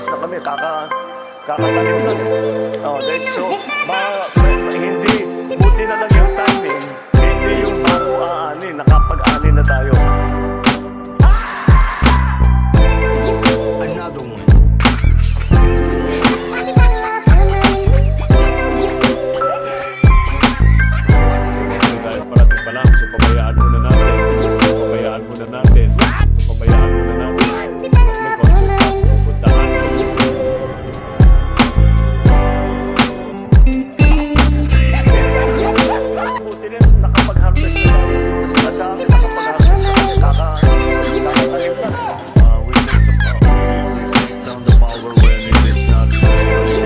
mag-harvest na kami, kakatanim lang eh. Oh, so, hindi, buti na lang yung timing, hindi yung bago aani, nakapag-ani na tayo. Another one. Dahil parating pa lang, so pabayaan muna natin. Pabayaan muna natin. Pabayaan muna natin. At may concert pa, pupuntahan. Buti rin, nakapag-harvest na tayo. At sa akin, nakapag-harvest na kami, kakatanim lang. We take down the power when it is not safe.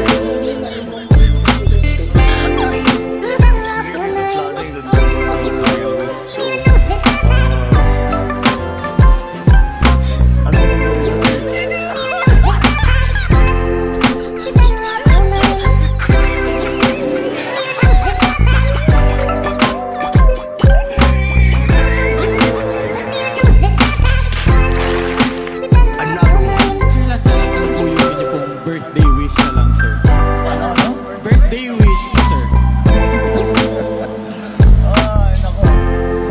Birthday wish na lang, sir. Birthday wish, sir. Ay, nako.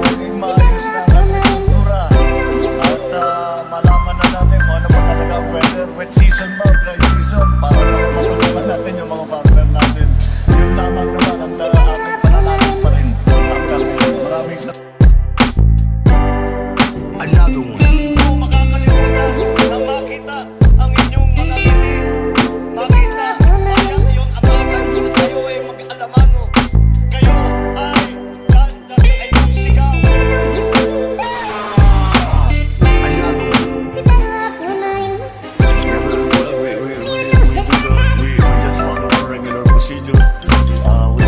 Maging maayos na ang ating kultura. At malaman na natin kung ano pa talaga ang weather. Wet season ba, dry season. Para naman matulungan natin yung mga partner natin. Yun lamang naman ang ating panalangin pa rin. Maraming sa... Another one. Kung makakalimutan na makita ang inyong mga tinig, makita ang iyong abakan at kayo ay mag-alamano. Kayo ay kanta ay sigaw. Another one. We just follow the regular procedure. We take the power, we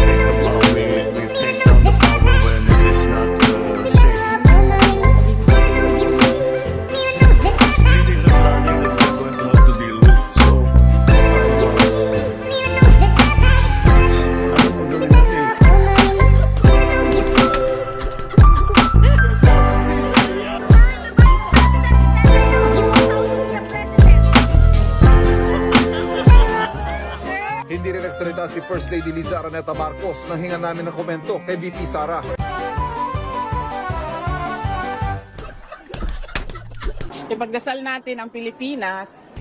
take down the power when it is not safe. It's really the flooding that we're going to have to deal with. So, ano mo gawin natin? Hindi rin nagsalita si First Lady Liza Araneta Marcos nang hingan namin ng komento kay VP Sara. Ipagdasal natin ang Pilipinas.